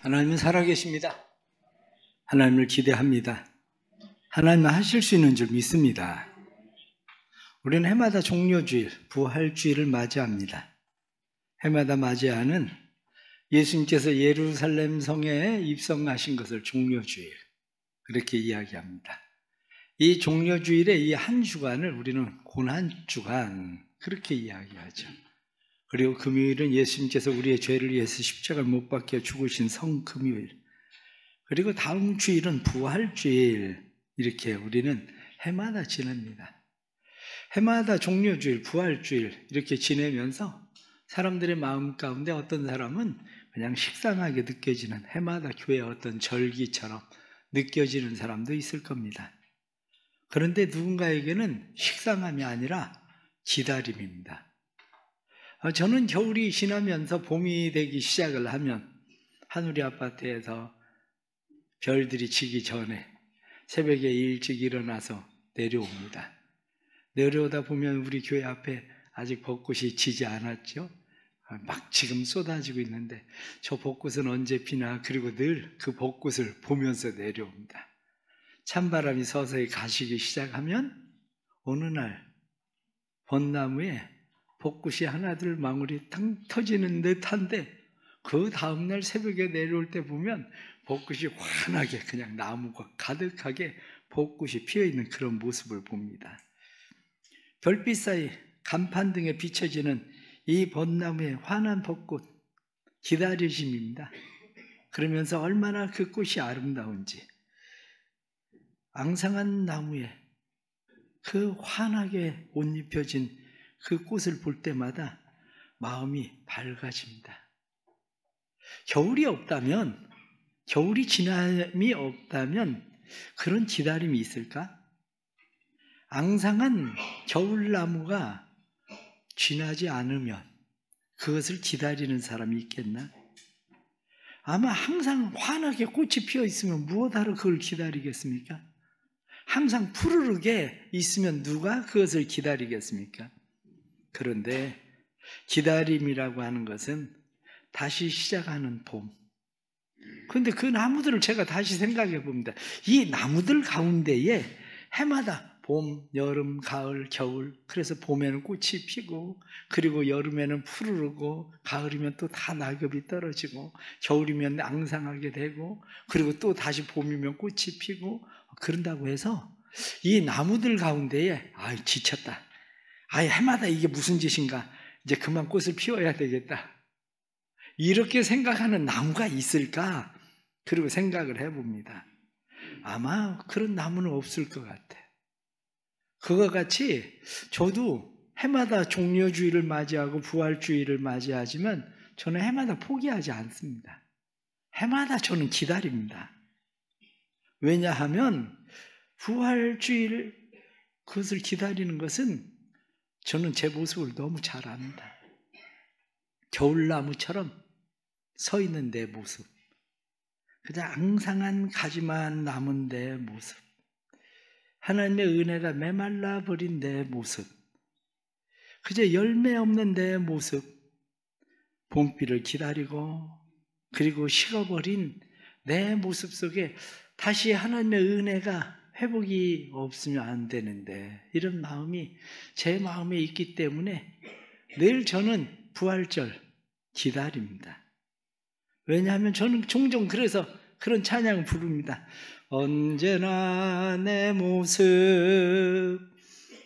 하나님은 살아계십니다. 하나님을 기대합니다. 하나님은 하실 수 있는 줄 믿습니다. 우리는 해마다 종려주일, 부활주일을 맞이합니다. 해마다 맞이하는 예수님께서 예루살렘 성에 입성하신 것을 종려주일, 그렇게 이야기합니다. 이 종려주일의 이 한 주간을 우리는 고난주간, 그렇게 이야기하죠. 그리고 금요일은 예수님께서 우리의 죄를 위해서 십자가를 못 박혀 죽으신 성금요일, 그리고 다음 주일은 부활주일, 이렇게 우리는 해마다 지냅니다. 해마다 종려주일, 부활주일 이렇게 지내면서 사람들의 마음 가운데 어떤 사람은 그냥 식상하게 느껴지는, 해마다 교회의 어떤 절기처럼 느껴지는 사람도 있을 겁니다. 그런데 누군가에게는 식상함이 아니라 기다림입니다. 저는 겨울이 지나면서 봄이 되기 시작을 하면 한우리 아파트에서 별들이 지기 전에 새벽에 일찍 일어나서 내려옵니다. 내려오다 보면 우리 교회 앞에 아직 벚꽃이 지지 않았죠? 막 지금 쏟아지고 있는데 저 벚꽃은 언제 피나, 그리고 늘 그 벚꽃을 보면서 내려옵니다. 찬바람이 서서히 가시기 시작하면 어느 날 벚나무에 벚꽃이 하나둘 망울이 탕 터지는 듯한데, 그 다음날 새벽에 내려올 때 보면 벚꽃이 환하게 그냥 나무가 가득하게 벚꽃이 피어있는 그런 모습을 봅니다. 별빛 사이 간판 등에 비춰지는 이 벚나무의 환한 벚꽃, 기다리심입니다. 그러면서 얼마나 그 꽃이 아름다운지, 앙상한 나무에 그 환하게 옷 입혀진 그 꽃을 볼 때마다 마음이 밝아집니다. 겨울이 없다면, 겨울이 지남이 없다면 그런 기다림이 있을까? 앙상한 겨울나무가 지나지 않으면 그것을 기다리는 사람이 있겠나? 아마 항상 환하게 꽃이 피어 있으면 무엇하러 그걸 기다리겠습니까? 항상 푸르르게 있으면 누가 그것을 기다리겠습니까? 그런데 기다림이라고 하는 것은 다시 시작하는 봄. 그런데 그 나무들을 제가 다시 생각해 봅니다. 이 나무들 가운데에 해마다 봄, 여름, 가을, 겨울, 그래서 봄에는 꽃이 피고, 그리고 여름에는 푸르르고, 가을이면 또 다 낙엽이 떨어지고, 겨울이면 앙상하게 되고, 그리고 또 다시 봄이면 꽃이 피고, 그런다고 해서 이 나무들 가운데에 지쳤다, 해마다 이게 무슨 짓인가, 이제 그만 꽃을 피워야 되겠다, 이렇게 생각하는 나무가 있을까? 그리고 생각을 해봅니다. 아마 그런 나무는 없을 것 같아. 그와 같이 저도 해마다 종려주일을 맞이하고 부활주일을 맞이하지만 저는 해마다 포기하지 않습니다. 해마다 저는 기다립니다. 왜냐하면 부활주일, 그것을 기다리는 것은 저는 제 모습을 너무 잘 압니다. 겨울나무처럼 서 있는 내 모습, 그냥 앙상한 가지만 남은 내 모습, 하나님의 은혜가 메말라 버린 내 모습, 그저 열매 없는 내 모습, 봄비를 기다리고 그리고 식어버린 내 모습 속에 다시 하나님의 은혜가 회복이 없으면 안 되는데, 이런 마음이 제 마음에 있기 때문에 늘 저는 부활절 기다립니다. 왜냐하면 저는 종종 그래서 그런 찬양을 부릅니다. 언제나 내 모습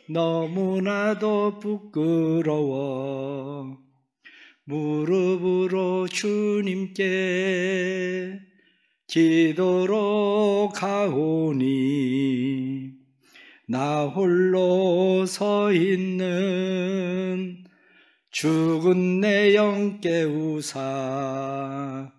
너무나도 부끄러워 무릎으로 주님께 기도로 가오니, 나 홀로 서 있는 죽은 내 영 깨우사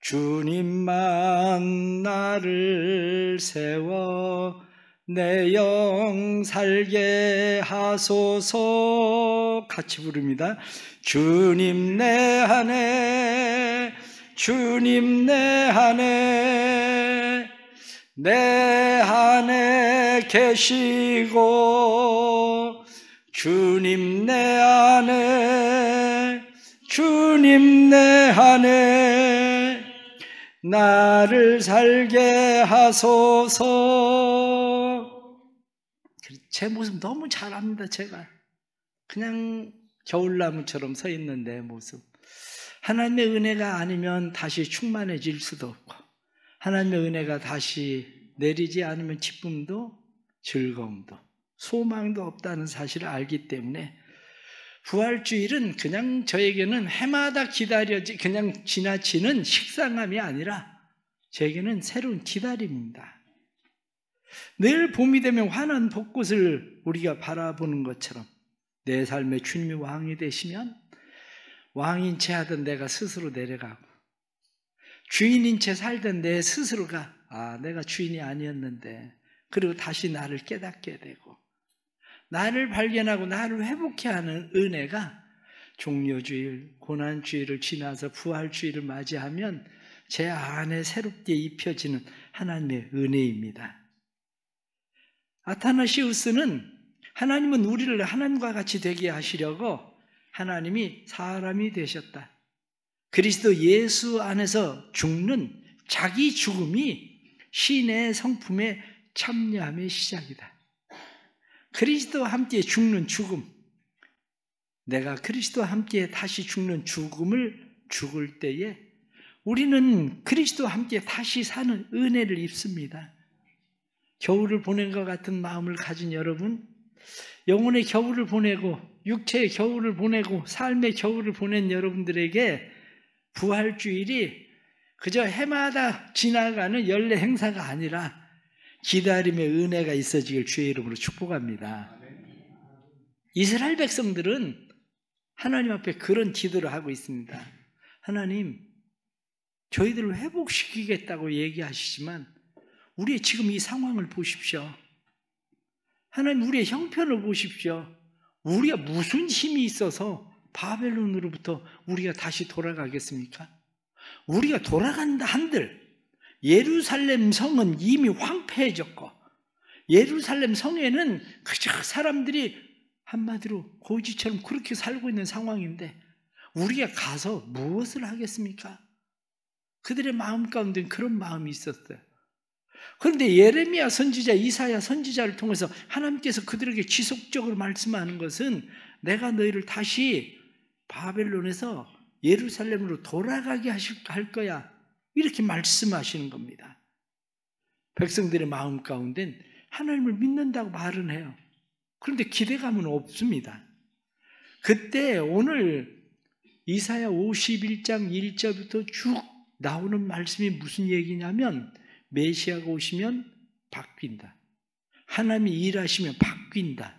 주님만 나를 세워 내 영 살게 하소서. 같이 부릅니다. 주님 내 안에, 주님 내 안에, 내 안에 계시고, 주님 내 안에, 주님 내 안에, 나를 살게 하소서. 제 모습 너무 잘 압니다. 제가 그냥 겨울나무처럼 서 있는 내 모습. 하나님의 은혜가 아니면 다시 충만해질 수도 없고, 하나님의 은혜가 다시 내리지 않으면 기쁨도 즐거움도 소망도 없다는 사실을 알기 때문에 부활주일은 그냥 저에게는 해마다 그냥 지나치는 식상함이 아니라 저에게는 새로운 기다림입니다. 늘 봄이 되면 환한 벚꽃을 우리가 바라보는 것처럼 내 삶의 주님이 왕이 되시면 왕인 채 하던 내가 스스로 내려가고, 주인인 채 살던 내 스스로가 내가 주인이 아니었는데, 그리고 다시 나를 깨닫게 되고, 나를 발견하고 나를 회복해 하는 은혜가 종려주일, 고난주일을 지나서 부활주일을 맞이하면 제 안에 새롭게 입혀지는 하나님의 은혜입니다. 아타나시우스는 하나님은 우리를 하나님과 같이 되게 하시려고 하나님이 사람이 되셨다. 그리스도 예수 안에서 죽는 자기 죽음이 신의 성품의 참여함의 시작이다. 그리스도와 함께 죽는 죽음, 내가 그리스도와 함께 다시 죽는 죽음을 죽을 때에 우리는 그리스도와 함께 다시 사는 은혜를 입습니다. 겨울을 보낸 것 같은 마음을 가진 여러분, 영혼의 겨울을 보내고 육체의 겨울을 보내고 삶의 겨울을 보낸 여러분들에게 부활주일이 그저 해마다 지나가는 연례 행사가 아니라 기다림의 은혜가 있어지길 주의 이름으로 축복합니다. 이스라엘 백성들은 하나님 앞에 그런 기도를 하고 있습니다. 하나님, 저희들을 회복시키겠다고 얘기하시지만 우리의 지금 이 상황을 보십시오. 하나님, 우리의 형편을 보십시오. 우리가 무슨 힘이 있어서 바벨론으로부터 우리가 다시 돌아가겠습니까? 우리가 돌아간다 한들 예루살렘 성은 이미 황폐해졌고, 예루살렘 성에는 그저 사람들이 한마디로 고지처럼 그렇게 살고 있는 상황인데 우리가 가서 무엇을 하겠습니까? 그들의 마음 가운데는 그런 마음이 있었어요. 그런데 예레미야 선지자, 이사야 선지자를 통해서 하나님께서 그들에게 지속적으로 말씀하는 것은 내가 너희를 다시 바벨론에서 예루살렘으로 돌아가게 할 거야, 이렇게 말씀하시는 겁니다. 백성들의 마음 가운데는 하나님을 믿는다고 말은 해요. 그런데 기대감은 없습니다. 그때 오늘 이사야 51장 1절부터 쭉 나오는 말씀이 무슨 얘기냐면 메시아가 오시면 바뀐다. 하나님이 일하시면 바뀐다.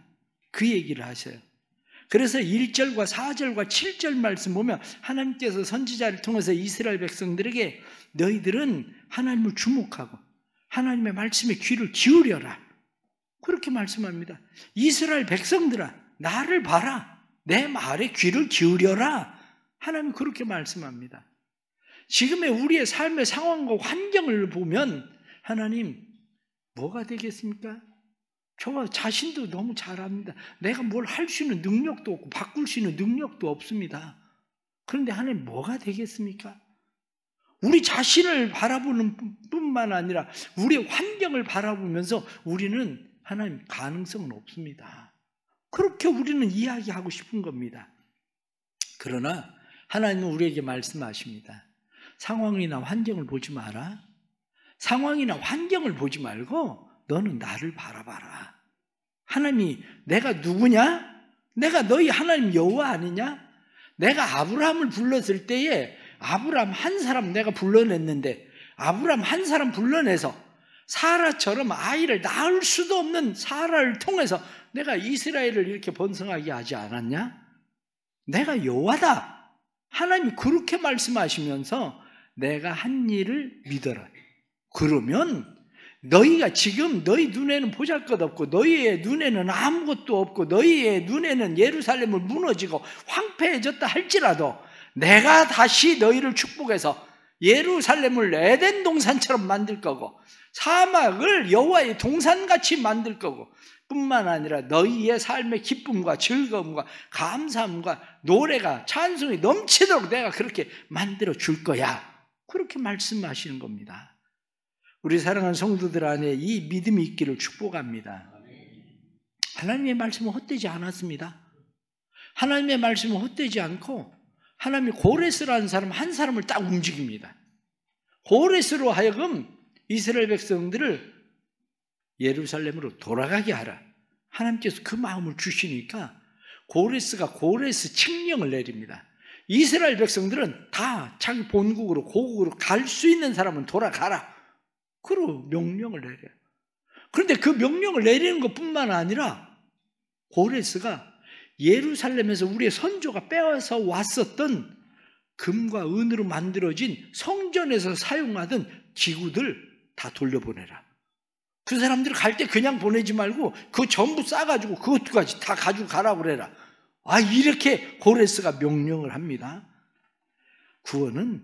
그 얘기를 하셔요. 그래서 1절과 4절과 7절 말씀 보면 하나님께서 선지자를 통해서 이스라엘 백성들에게 너희들은 하나님을 주목하고 하나님의 말씀에 귀를 기울여라, 그렇게 말씀합니다. 이스라엘 백성들아, 나를 봐라, 내 말에 귀를 기울여라, 하나님 그렇게 말씀합니다. 지금의 우리의 삶의 상황과 환경을 보면 하나님 뭐가 되겠습니까? 저 자신도 너무 잘 압니다. 내가 뭘 할 수 있는 능력도 없고 바꿀 수 있는 능력도 없습니다. 그런데 하나님 뭐가 되겠습니까? 우리 자신을 바라보는 뿐만 아니라 우리의 환경을 바라보면서 우리는 하나님 가능성은 없습니다. 그렇게 우리는 이야기하고 싶은 겁니다. 그러나 하나님은 우리에게 말씀하십니다. 상황이나 환경을 보지 마라. 상황이나 환경을 보지 말고 너는 나를 바라봐라. 하나님이 내가 누구냐? 내가 너희 하나님 여호와 아니냐? 내가 아브라함을 불렀을 때에 아브라함 한 사람 내가 불러냈는데 아브라함 한 사람 불러내서 사라처럼 아이를 낳을 수도 없는 사라를 통해서 내가 이스라엘을 이렇게 번성하게 하지 않았냐? 내가 여호와다. 하나님이 그렇게 말씀하시면서 내가 한 일을 믿어라. 그러면 너희가 지금 너희 눈에는 보잘것없고 너희의 눈에는 아무것도 없고 너희의 눈에는 예루살렘을 무너지고 황폐해졌다 할지라도 내가 다시 너희를 축복해서 예루살렘을 에덴 동산처럼 만들 거고 사막을 여호와의 동산같이 만들 거고 뿐만 아니라 너희의 삶의 기쁨과 즐거움과 감사함과 노래가 찬송이 넘치도록 내가 그렇게 만들어 줄 거야. 그렇게 말씀하시는 겁니다. 우리 사랑하는 성도들 안에 이 믿음이 있기를 축복합니다. 하나님의 말씀은 헛되지 않았습니다. 하나님의 말씀은 헛되지 않고 하나님이 고레스라는 사람 한 사람을 딱 움직입니다. 고레스로 하여금 이스라엘 백성들을 예루살렘으로 돌아가게 하라. 하나님께서 그 마음을 주시니까 고레스가 고레스 칙령을 내립니다. 이스라엘 백성들은 다 자기 본국으로 고국으로 갈 수 있는 사람은 돌아가라. 그로 명령을 내려요. 그런데 그 명령을 내리는 것뿐만 아니라 고레스가 예루살렘에서 우리의 선조가 빼앗아 왔었던 금과 은으로 만들어진 성전에서 사용하던 기구들 다 돌려보내라. 그 사람들이 갈 때 그냥 보내지 말고 그거 전부 싸가지고 그것까지 다 가지고 가라고 그래라. 이렇게 고레스가 명령을 합니다. 구원은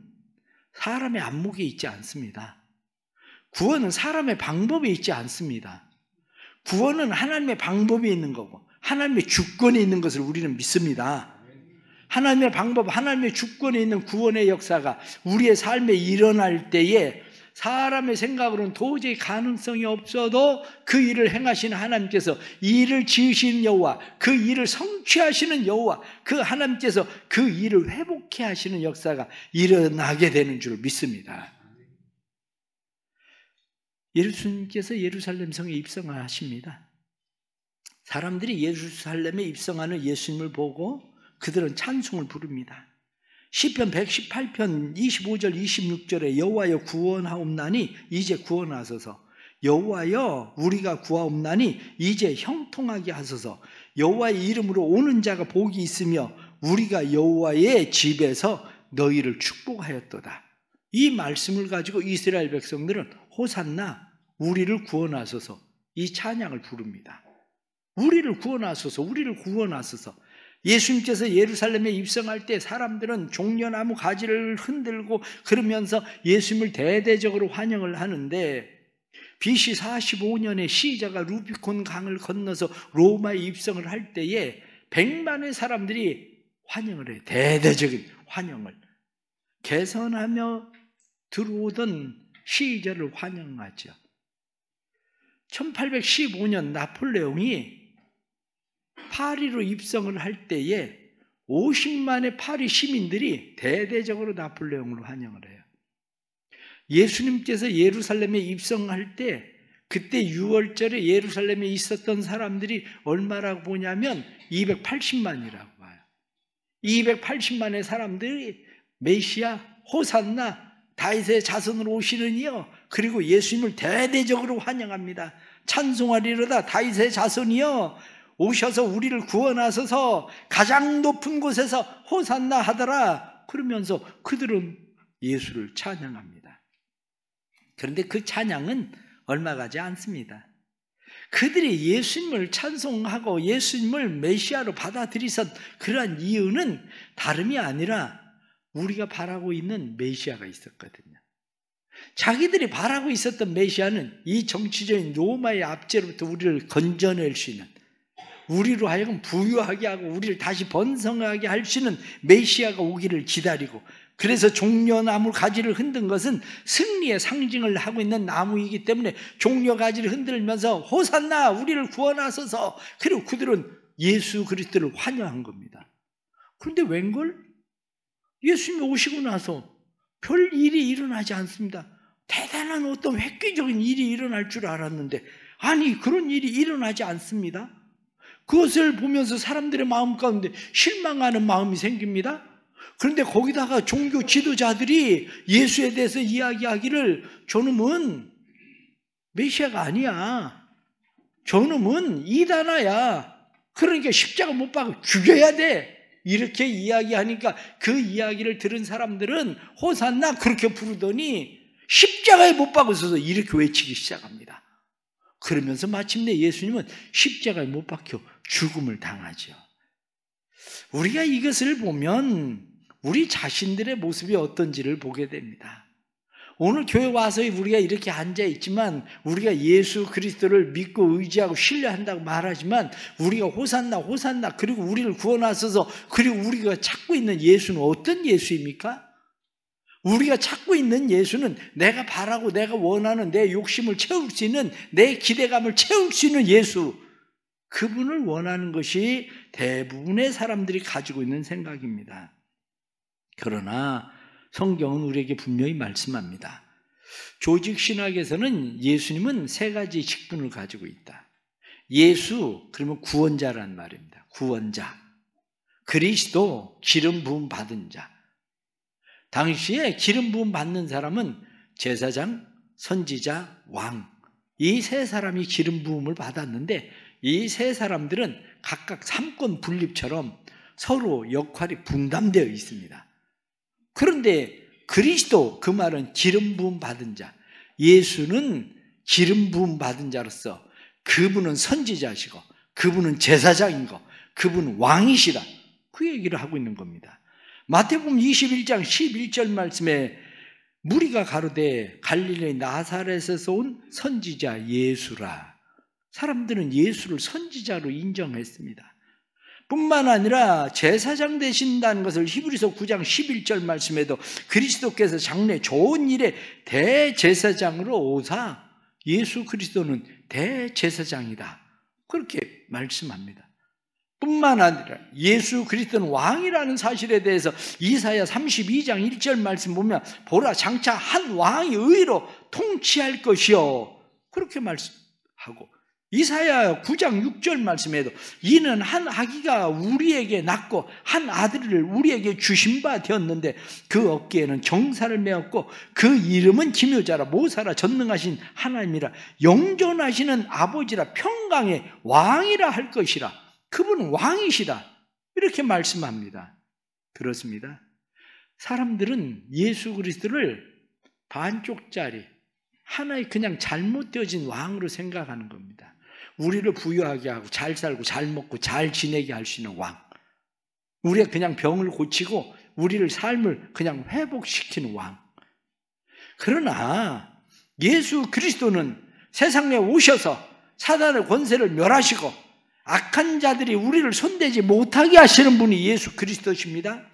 사람의 안목에 있지 않습니다. 구원은 사람의 방법에 있지 않습니다. 구원은 하나님의 방법이 있는 거고 하나님의 주권에 있는 것을 우리는 믿습니다. 하나님의 방법, 하나님의 주권에 있는 구원의 역사가 우리의 삶에 일어날 때에 사람의 생각으로는 도저히 가능성이 없어도 그 일을 행하시는 하나님께서 이 일을 지으시는 여호와, 그 일을 성취하시는 여호와, 그 하나님께서 그 일을 회복해 하시는 역사가 일어나게 되는 줄 믿습니다. 예수님께서 예루살렘 성에 입성하십니다. 사람들이 예루살렘에 입성하는 예수님을 보고 그들은 찬송을 부릅니다. 시편 118편 25절 26절에 여호와여 구원하옵나니 이제 구원하소서. 여호와여 우리가 구하옵나니 이제 형통하게 하소서. 여호와의 이름으로 오는 자가 복이 있으며 우리가 여호와의 집에서 너희를 축복하였도다. 이 말씀을 가지고 이스라엘 백성들은 호산나 우리를 구원하소서 이 찬양을 부릅니다. 우리를 구원하소서, 우리를 구원하소서. 예수님께서 예루살렘에 입성할 때 사람들은 종려나무 가지를 흔들고 그러면서 예수님을 대대적으로 환영을 하는데 BC 45년에 시자가 루비콘 강을 건너서 로마에 입성을 할 때에 100만의 사람들이 환영을 해요. 대대적인 환영을. 개선하며 들어오던 시자를 환영하죠. 1815년 나폴레옹이 파리로 입성을 할 때에 50만의 파리 시민들이 대대적으로 나폴레옹을 환영을 해요. 예수님께서 예루살렘에 입성할 때 그때 6월절에 예루살렘에 있었던 사람들이 얼마라고 보냐면 280만이라고 봐요. 280만의 사람들이 메시아 호산나 다윗의 자손으로 오시는 이여 그리고 예수님을 대대적으로 환영합니다. 찬송하리로다 다윗의 자손이여 오셔서 우리를 구원하소서 가장 높은 곳에서 호산나 하더라. 그러면서 그들은 예수를 찬양합니다. 그런데 그 찬양은 얼마 가지 않습니다. 그들이 예수님을 찬송하고 예수님을 메시아로 받아들이선 그러한 이유는 다름이 아니라 우리가 바라고 있는 메시아가 있었거든요. 자기들이 바라고 있었던 메시아는 이 정치적인 로마의 압제로부터 우리를 건져낼 수 있는 우리로 하여금 부유하게 하고 우리를 다시 번성하게 할 수 있는 메시아가 오기를 기다리고 그래서 종려나무 가지를 흔든 것은 승리의 상징을 하고 있는 나무이기 때문에 종려 가지를 흔들면서 호산나 우리를 구원하소서 그리고 그들은 예수 그리스도를 환영한 겁니다. 그런데 웬걸? 예수님이 오시고 나서 별 일이 일어나지 않습니다. 대단한 어떤 획기적인 일이 일어날 줄 알았는데 아니 그런 일이 일어나지 않습니다. 그것을 보면서 사람들의 마음 가운데 실망하는 마음이 생깁니다. 그런데 거기다가 종교 지도자들이 예수에 대해서 이야기하기를 저놈은 메시아가 아니야. 저놈은 이단아야. 그러니까 십자가 못 박아 죽여야 돼. 이렇게 이야기하니까 그 이야기를 들은 사람들은 호산나 그렇게 부르더니 십자가에 못 박으셔서 이렇게 외치기 시작합니다. 그러면서 마침내 예수님은 십자가에 못 박혀 죽음을 당하죠. 우리가 이것을 보면 우리 자신들의 모습이 어떤지를 보게 됩니다. 오늘 교회 와서 우리가 이렇게 앉아있지만 우리가 예수 그리스도를 믿고 의지하고 신뢰한다고 말하지만 우리가 호산나 호산나 그리고 우리를 구원하소서 그리고 우리가 찾고 있는 예수는 어떤 예수입니까? 우리가 찾고 있는 예수는 내가 바라고 내가 원하는 내 욕심을 채울 수 있는, 내 기대감을 채울 수 있는 예수, 그분을 원하는 것이 대부분의 사람들이 가지고 있는 생각입니다. 그러나 성경은 우리에게 분명히 말씀합니다. 조직신학에서는 예수님은 세 가지 직분을 가지고 있다. 예수, 그러면 구원자란 말입니다. 구원자. 그리스도, 기름 부음 받은 자. 당시에 기름 부음 받는 사람은 제사장, 선지자, 왕, 이 세 사람이 기름 부음을 받았는데, 이 세 사람들은 각각 삼권 분립처럼 서로 역할이 분담되어 있습니다. 그런데 그리스도, 그 말은 기름 부음 받은 자, 예수는 기름 부음 받은 자로서 그분은 선지자시고 그분은 제사장이고 그분은 왕이시다, 그 얘기를 하고 있는 겁니다. 마태복음 21장 11절 말씀에 무리가 가로되 갈릴리 나사렛에서 온 선지자 예수라. 사람들은 예수를 선지자로 인정했습니다. 뿐만 아니라 제사장 되신다는 것을 히브리서 9장 11절 말씀에도 그리스도께서 장래 좋은 일에 대제사장으로 오사 예수 그리스도는 대제사장이다, 그렇게 말씀합니다. 뿐만 아니라 예수 그리스도는 왕이라는 사실에 대해서 이사야 32장 1절 말씀 보면 보라 장차 한 왕이 의로 통치할 것이요, 그렇게 말씀하고, 이사야 9장 6절 말씀에도 이는 한 아기가 우리에게 낳고 한 아들을 우리에게 주신 바 되었는데 그 어깨에는 정사를 메었고 그 이름은 기묘자라 모사라 전능하신 하나님이라 영존하시는 아버지라 평강의 왕이라 할 것이라. 그분은 왕이시다, 이렇게 말씀합니다. 그렇습니다. 사람들은 예수 그리스도를 반쪽짜리, 하나의 그냥 잘못되어진 왕으로 생각하는 겁니다. 우리를 부유하게 하고 잘 살고 잘 먹고 잘 지내게 할 수 있는 왕, 우리가 그냥 병을 고치고 우리를 삶을 그냥 회복시키는 왕. 그러나 예수 그리스도는 세상에 오셔서 사단의 권세를 멸하시고 악한 자들이 우리를 손대지 못하게 하시는 분이 예수 그리스도십니다.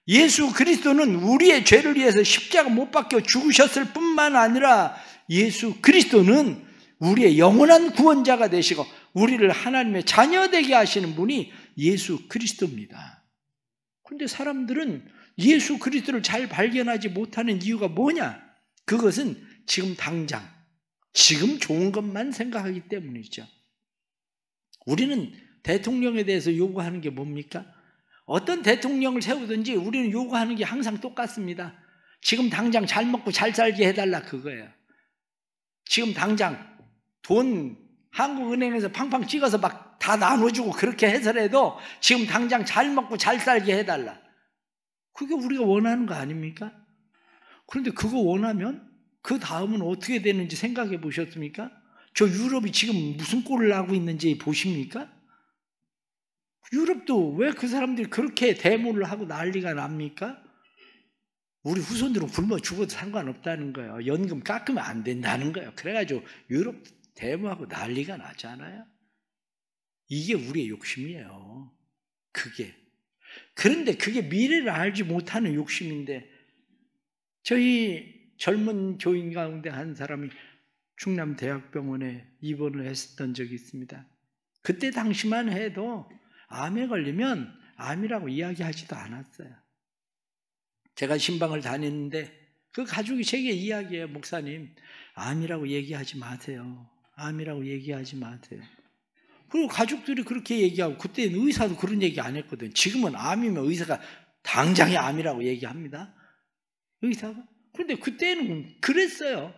예수 그리스도는 우리의 죄를 위해서 십자가 못 박혀 죽으셨을 뿐만 아니라 예수 그리스도는 우리의 영원한 구원자가 되시고 우리를 하나님의 자녀 되게 하시는 분이 예수 그리스도입니다. 그런데 사람들은 예수 그리스도를 잘 발견하지 못하는 이유가 뭐냐? 그것은 지금 당장, 지금 좋은 것만 생각하기 때문이죠. 우리는 대통령에 대해서 요구하는 게 뭡니까? 어떤 대통령을 세우든지 우리는 요구하는 게 항상 똑같습니다. 지금 당장 잘 먹고 잘 살게 해달라, 그거예요. 지금 당장 돈 한국은행에서 팡팡 찍어서 막 다 나눠주고 그렇게 해서라도 지금 당장 잘 먹고 잘 살게 해달라. 그게 우리가 원하는 거 아닙니까? 그런데 그거 원하면 그 다음은 어떻게 되는지 생각해 보셨습니까? 저 유럽이 지금 무슨 꼴을 하고 있는지 보십니까? 유럽도 왜 그 사람들이 그렇게 데모를 하고 난리가 납니까? 우리 후손들은 굶어 죽어도 상관없다는 거예요. 연금 깎으면 안 된다는 거예요. 그래가지고 유럽 데모하고 난리가 나잖아요. 이게 우리의 욕심이에요. 그게. 그런데 그게 미래를 알지 못하는 욕심인데, 저희 젊은 교인 가운데 한 사람이 충남대학병원에 입원을 했었던 적이 있습니다. 그때 당시만 해도 암에 걸리면 암이라고 이야기하지도 않았어요. 제가 신방을 다니는데 그 가족이 제게 이야기해요. 목사님, 암이라고 얘기하지 마세요. 암이라고 얘기하지 마세요. 그리고 가족들이 그렇게 얘기하고, 그때는 의사도 그런 얘기 안 했거든. 지금은 암이면 의사가 당장에 암이라고 얘기합니다. 의사가. 그런데 그때는 그랬어요.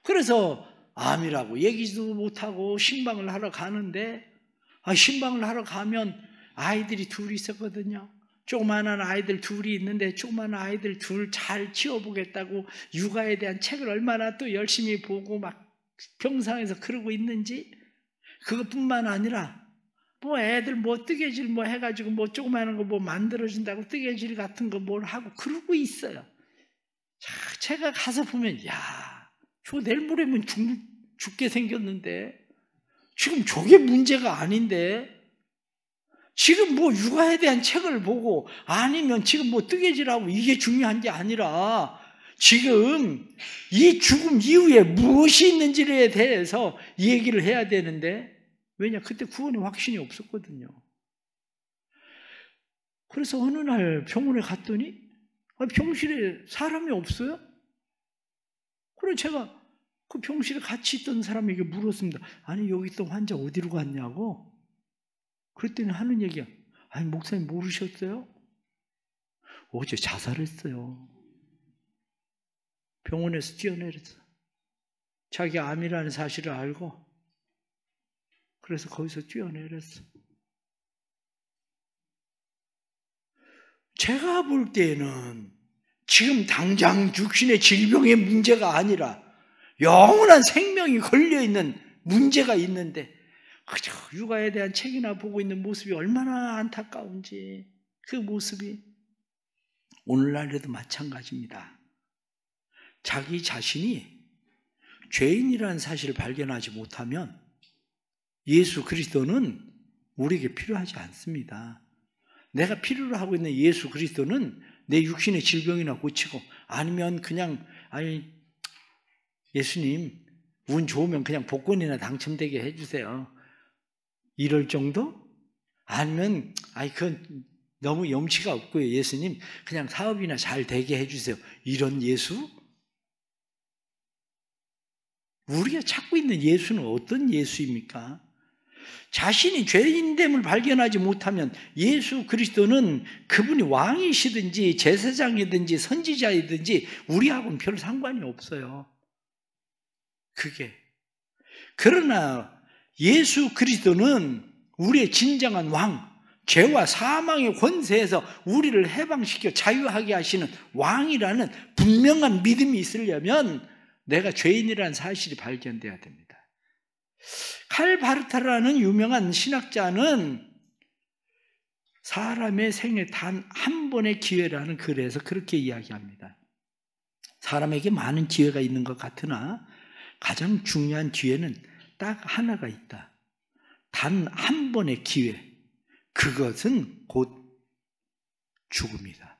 그래서 암이라고 얘기도 못하고 신방을 하러 가는데, 신방을 하러 가면 아이들이 둘이 있었거든요. 조그마한 아이들 둘이 있는데 조그마한 아이들 둘 잘 키워보겠다고 육아에 대한 책을 얼마나 또 열심히 보고 막 병상에서 그러고 있는지, 그것뿐만 아니라 뭐 애들 뭐 뜨개질 뭐 해가지고 뭐 조그마한 거 뭐 만들어준다고 뜨개질 같은 거 뭘 하고 그러고 있어요. 자, 제가 가서 보면, 야, 저 내일 모레면 죽게 생겼는데 지금 저게 문제가 아닌데, 지금 뭐 육아에 대한 책을 보고 아니면 지금 뭐 뜨개질하고 이게 중요한 게 아니라 지금 이 죽음 이후에 무엇이 있는지에 대해서 얘기를 해야 되는데, 왜냐? 그때 구원의 확신이 없었거든요. 그래서 어느 날 병원에 갔더니 병실에 사람이 없어요? 그래서 제가 그 병실에 같이 있던 사람에게 물었습니다. 아니, 여기 있던 환자 어디로 갔냐고? 그랬더니 하는 얘기야. 아니, 목사님 모르셨어요? 어제 자살했어요. 병원에서 뛰어내렸어. 자기 암이라는 사실을 알고 그래서 거기서 뛰어내렸어. 제가 볼 때는 지금 당장 육신의 질병의 문제가 아니라 영원한 생명이 걸려있는 문제가 있는데 그저 육아에 대한 책이나 보고 있는 모습이 얼마나 안타까운지, 그 모습이 오늘날에도 마찬가지입니다. 자기 자신이 죄인이라는 사실을 발견하지 못하면 예수 그리스도는 우리에게 필요하지 않습니다. 내가 필요로 하고 있는 예수 그리스도는 내 육신의 질병이나 고치고, 아니면 그냥 예수님 운 좋으면 그냥 복권이나 당첨되게 해주세요, 이럴 정도? 아니면 그건 너무 염치가 없고요, 예수님 그냥 사업이나 잘 되게 해주세요, 이런 예수? 우리가 찾고 있는 예수는 어떤 예수입니까? 자신이 죄인됨을 발견하지 못하면 예수 그리스도는 그분이 왕이시든지 제사장이든지 선지자이든지 우리하고는 별 상관이 없어요. 그러나 예수 그리스도는 우리의 진정한 왕, 죄와 사망의 권세에서 우리를 해방시켜 자유하게 하시는 왕이라는 분명한 믿음이 있으려면 내가 죄인이라는 사실이 발견돼야 됩니다. 칼 바르타라는 유명한 신학자는 사람의 생에 단 한 번의 기회라는 글에서 그렇게 이야기합니다. 사람에게 많은 기회가 있는 것 같으나 가장 중요한 기회는 딱 하나가 있다. 단 한 번의 기회. 그것은 곧 죽음이다.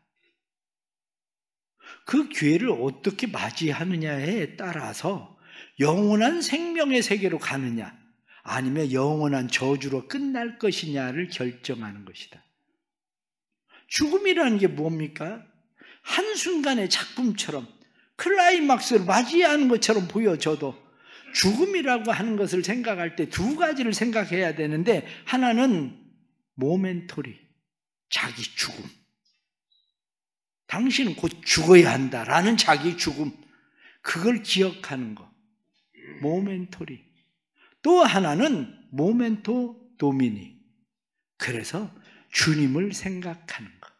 그 기회를 어떻게 맞이하느냐에 따라서 영원한 생명의 세계로 가느냐 아니면 영원한 저주로 끝날 것이냐를 결정하는 것이다. 죽음이라는 게 뭡니까? 한순간의 작품처럼 클라이막스를 맞이하는 것처럼 보여져도 죽음이라고 하는 것을 생각할 때 두 가지를 생각해야 되는데, 하나는 모멘토리, 자기 죽음. 당신은 곧 죽어야 한다라는 자기 죽음, 그걸 기억하는 것, 모멘토리. 또 하나는 모멘토 도미니, 그래서 주님을 생각하는 것.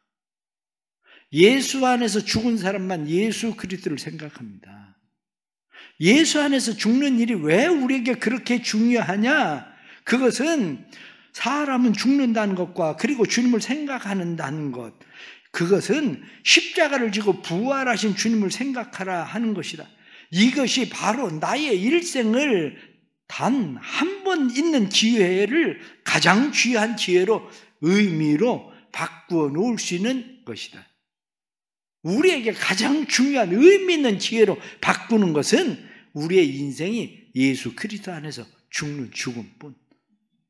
예수 안에서 죽은 사람만 예수 그리스도를 생각합니다. 예수 안에서 죽는 일이 왜 우리에게 그렇게 중요하냐? 그것은 사람은 죽는다는 것과 그리고 주님을 생각한다는 것, 그것은 십자가를 지고 부활하신 주님을 생각하라 하는 것이다. 이것이 바로 나의 일생을 단 한 번 있는 기회를 가장 귀한 기회로, 의미로 바꾸어 놓을 수 있는 것이다. 우리에게 가장 중요한 의미 있는 기회로 바꾸는 것은 우리의 인생이 예수 그리스도 안에서 죽는 죽음뿐.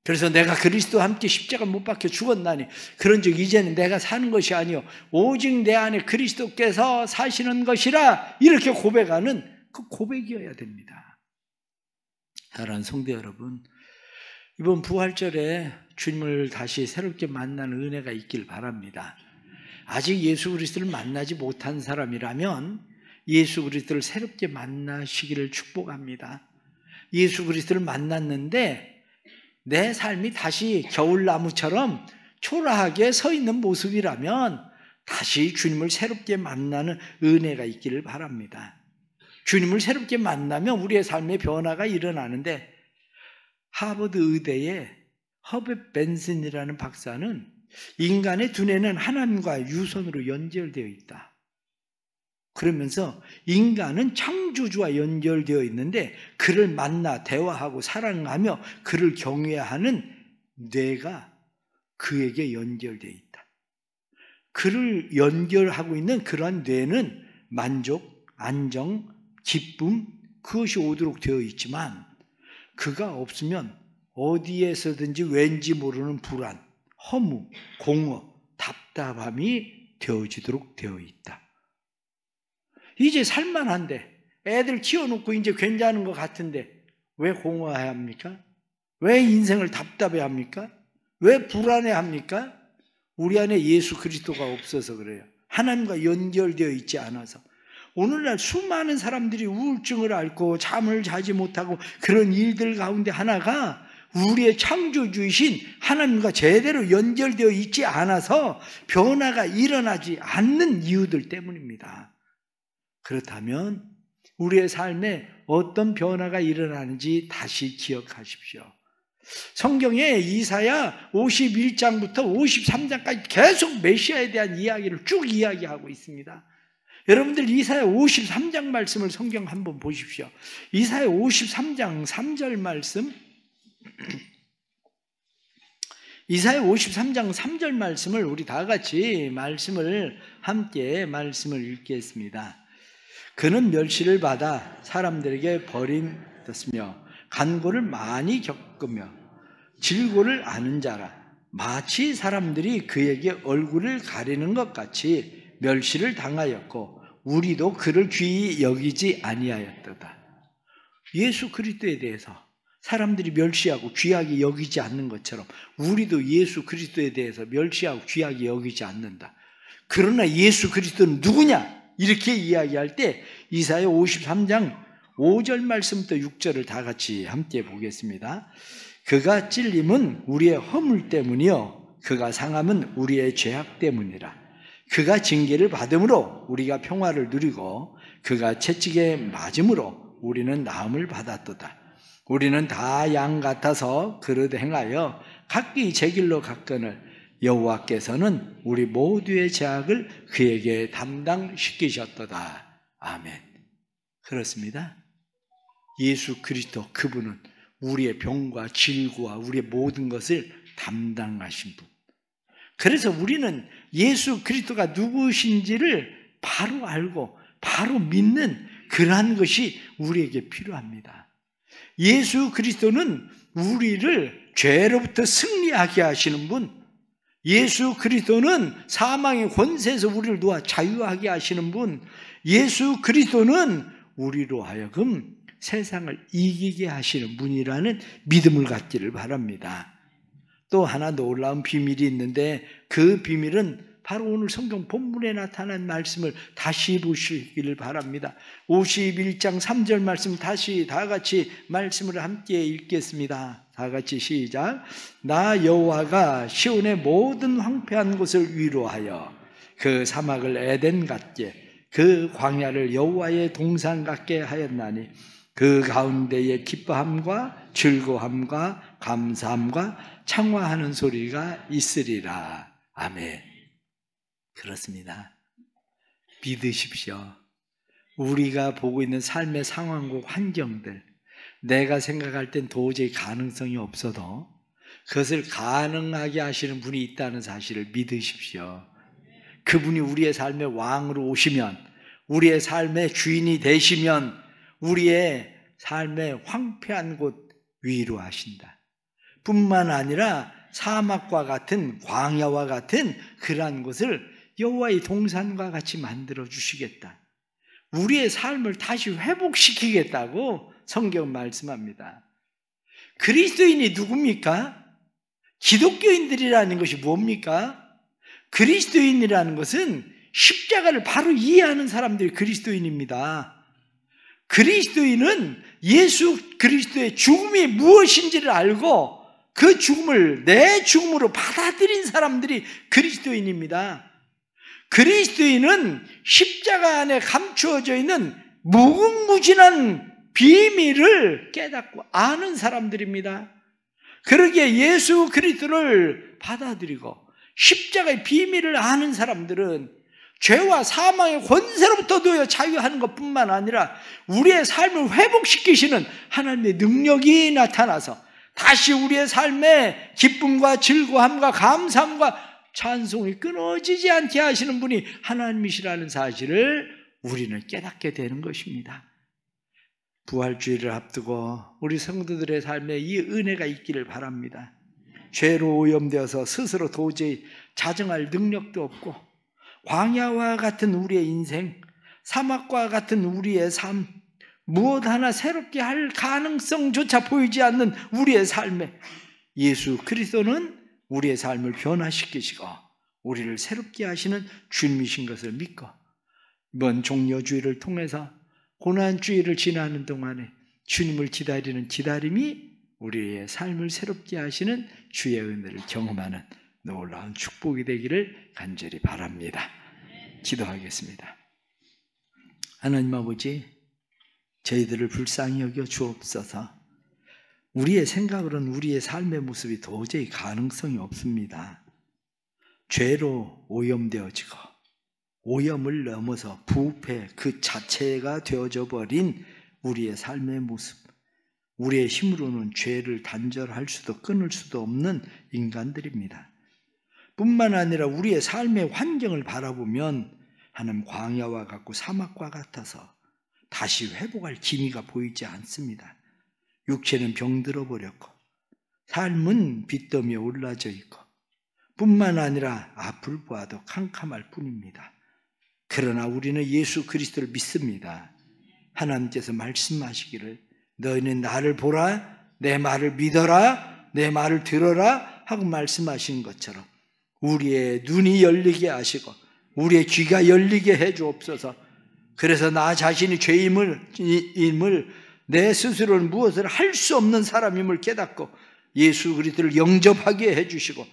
그래서 내가 그리스도와 함께 십자가 못 박혀 죽었나니 그런즉 이제는 내가 사는 것이 아니요 오직 내 안에 그리스도께서 사시는 것이라, 이렇게 고백하는 그 고백이어야 됩니다. 사랑하는 성도 여러분, 이번 부활절에 주님을 다시 새롭게 만나는 은혜가 있길 바랍니다. 아직 예수 그리스도를 만나지 못한 사람이라면 예수 그리스도를 새롭게 만나시기를 축복합니다. 예수 그리스도를 만났는데 내 삶이 다시 겨울나무처럼 초라하게 서 있는 모습이라면 다시 주님을 새롭게 만나는 은혜가 있기를 바랍니다. 주님을 새롭게 만나면 우리의 삶의 변화가 일어나는데, 하버드 의대의 허벳 벤슨이라는 박사는 인간의 두뇌는 하나님과 유선으로 연결되어 있다. 그러면서 인간은 창조주와 연결되어 있는데 그를 만나 대화하고 사랑하며 그를 경외하는 뇌가 그에게 연결되어 있다. 그를 연결하고 있는 그러한 뇌는 만족, 안정, 기쁨, 그것이 오도록 되어 있지만 그가 없으면 어디에서든지 왠지 모르는 불안, 허무, 공허, 답답함이 되어지도록 되어 있다. 이제 살만한데 애들 키워놓고 이제 괜찮은 것 같은데 왜 공허해 합니까? 왜 인생을 답답해 합니까? 왜 불안해 합니까? 우리 안에 예수 그리스도가 없어서 그래요. 하나님과 연결되어 있지 않아서. 오늘날 수많은 사람들이 우울증을 앓고 잠을 자지 못하고 그런 일들 가운데 하나가 우리의 창조주이신 하나님과 제대로 연결되어 있지 않아서 변화가 일어나지 않는 이유들 때문입니다. 그렇다면 우리의 삶에 어떤 변화가 일어나는지 다시 기억하십시오. 성경에 이사야 51장부터 53장까지 계속 메시아에 대한 이야기를 쭉 이야기하고 있습니다. 여러분들 이사야 53장 말씀을 성경 한번 보십시오. 이사야 53장 3절 말씀, 이사야 53장 3절 말씀을 우리 다 같이 함께 말씀을 읽겠습니다. 그는 멸시를 받아 사람들에게 버림받았으며 간고를 많이 겪으며 질고를 아는 자라. 마치 사람들이 그에게 얼굴을 가리는 것 같이 멸시를 당하였고 우리도 그를 귀히 여기지 아니하였도다. 예수 그리스도에 대해서 사람들이 멸시하고 귀하게 여기지 않는 것처럼 우리도 예수 그리스도에 대해서 멸시하고 귀하게 여기지 않는다. 그러나 예수 그리스도는 누구냐? 이렇게 이야기할 때 이사야 53장 5절 말씀부터 6절을 다 같이 함께 보겠습니다. 그가 찔림은 우리의 허물 때문이요 그가 상함은 우리의 죄악 때문이라. 그가 징계를 받음으로 우리가 평화를 누리고 그가 채찍에 맞음으로 우리는 나음을 받았도다. 우리는 다 양 같아서 그릇 행하여 각기 제 길로 갔거늘 여호와께서는 우리 모두의 죄악을 그에게 담당시키셨도다. 아멘. 그렇습니다. 예수 그리스도 그분은 우리의 병과 질고와 우리의 모든 것을 담당하신 분. 그래서 우리는 예수 그리스도가 누구신지를 바로 알고 바로 믿는 그러한 것이 우리에게 필요합니다. 예수 그리스도는 우리를 죄로부터 승리하게 하시는 분, 예수 그리스도는 사망의 권세에서 우리를 놓아 자유하게 하시는 분, 예수 그리스도는 우리로 하여금 세상을 이기게 하시는 분이라는 믿음을 갖기를 바랍니다. 또 하나 놀라운 비밀이 있는데 그 비밀은 바로 오늘 성경 본문에 나타난 말씀을 다시 보시기를 바랍니다. 51장 3절 말씀 다시 다 같이 말씀을 함께 읽겠습니다. 다 같이 시작. 나 여호와가 시온의 모든 황폐한 곳을 위로하여 그 사막을 에덴 같게 그 광야를 여호와의 동산 같게 하였나니 그 가운데에 기뻐함과 즐거움과 감사함과 창화하는 소리가 있으리라. 아멘. 그렇습니다. 믿으십시오. 우리가 보고 있는 삶의 상황과 환경들, 내가 생각할 땐 도저히 가능성이 없어도 그것을 가능하게 하시는 분이 있다는 사실을 믿으십시오. 그분이 우리의 삶의 왕으로 오시면, 우리의 삶의 주인이 되시면 우리의 삶의 황폐한 곳 위로하신다. 뿐만 아니라 사막과 같은 광야와 같은 그러한 곳을 여호와의 동산과 같이 만들어 주시겠다. 우리의 삶을 다시 회복시키겠다고 성경 말씀합니다. 그리스도인이 누굽니까? 기독교인들이라는 것이 뭡니까? 그리스도인이라는 것은 십자가를 바로 이해하는 사람들이 그리스도인입니다. 그리스도인은 예수 그리스도의 죽음이 무엇인지를 알고 그 죽음을 내 죽음으로 받아들인 사람들이 그리스도인입니다. 그리스도인은 십자가 안에 감추어져 있는 무궁무진한 비밀을 깨닫고 아는 사람들입니다. 그러기에 예수 그리스도를 받아들이고 십자가의 비밀을 아는 사람들은 죄와 사망의 권세로부터 놓여 자유하는 것뿐만 아니라 우리의 삶을 회복시키시는 하나님의 능력이 나타나서 다시 우리의 삶에 기쁨과 즐거움과 감사함과 찬송이 끊어지지 않게 하시는 분이 하나님이시라는 사실을 우리는 깨닫게 되는 것입니다. 부활주의를 앞두고 우리 성도들의 삶에 이 은혜가 있기를 바랍니다. 죄로 오염되어서 스스로 도저히 자정할 능력도 없고 광야와 같은 우리의 인생, 사막과 같은 우리의 삶, 무엇 하나 새롭게 할 가능성조차 보이지 않는 우리의 삶에 예수 그리스도는 우리의 삶을 변화시키시고 우리를 새롭게 하시는 주님이신 것을 믿고 이번 종려주의를 통해서 고난주의를 지나는 동안에 주님을 기다리는 기다림이 우리의 삶을 새롭게 하시는 주의 은혜를 경험하는 놀라운 축복이 되기를 간절히 바랍니다. 기도하겠습니다. 하나님 아버지, 저희들을 불쌍히 여겨 주옵소서. 우리의 생각으로는 우리의 삶의 모습이 도저히 가능성이 없습니다. 죄로 오염되어지고 오염을 넘어서 부패 그 자체가 되어져 버린 우리의 삶의 모습, 우리의 힘으로는 죄를 단절할 수도 끊을 수도 없는 인간들입니다. 뿐만 아니라 우리의 삶의 환경을 바라보면 하나님 광야와 같고 사막과 같아서 다시 회복할 기미가 보이지 않습니다. 육체는 병들어 버렸고 삶은 빚더미에 올라져 있고 뿐만 아니라 앞을 보아도 캄캄할 뿐입니다. 그러나 우리는 예수 그리스도를 믿습니다. 하나님께서 말씀하시기를 너희는 나를 보라, 내 말을 믿어라, 내 말을 들어라 하고 말씀하신 것처럼 우리의 눈이 열리게 하시고 우리의 귀가 열리게 해 주옵소서. 그래서 나 자신이 죄임을 내 스스로는 무엇을 할 수 없는 사람임을 깨닫고 예수 그리스도를 영접하게 해 주시고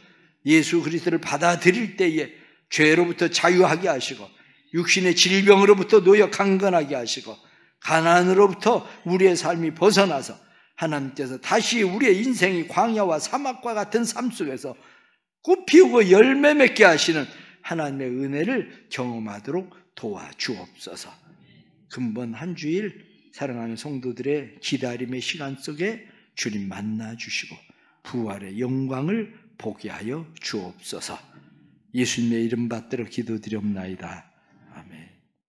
예수 그리스도를 받아들일 때에 죄로부터 자유하게 하시고 육신의 질병으로부터 노여 강건하게 하시고 가난으로부터 우리의 삶이 벗어나서 하나님께서 다시 우리의 인생이 광야와 사막과 같은 삶 속에서 꽃 피우고 열매 맺게 하시는 하나님의 은혜를 경험하도록 도와주옵소서. 금번 한 주일 사랑하는 성도들의 기다림의 시간 속에 주님 만나 주시고 부활의 영광을 보게 하여 주옵소서. 예수님의 이름 받들어 기도드리옵나이다.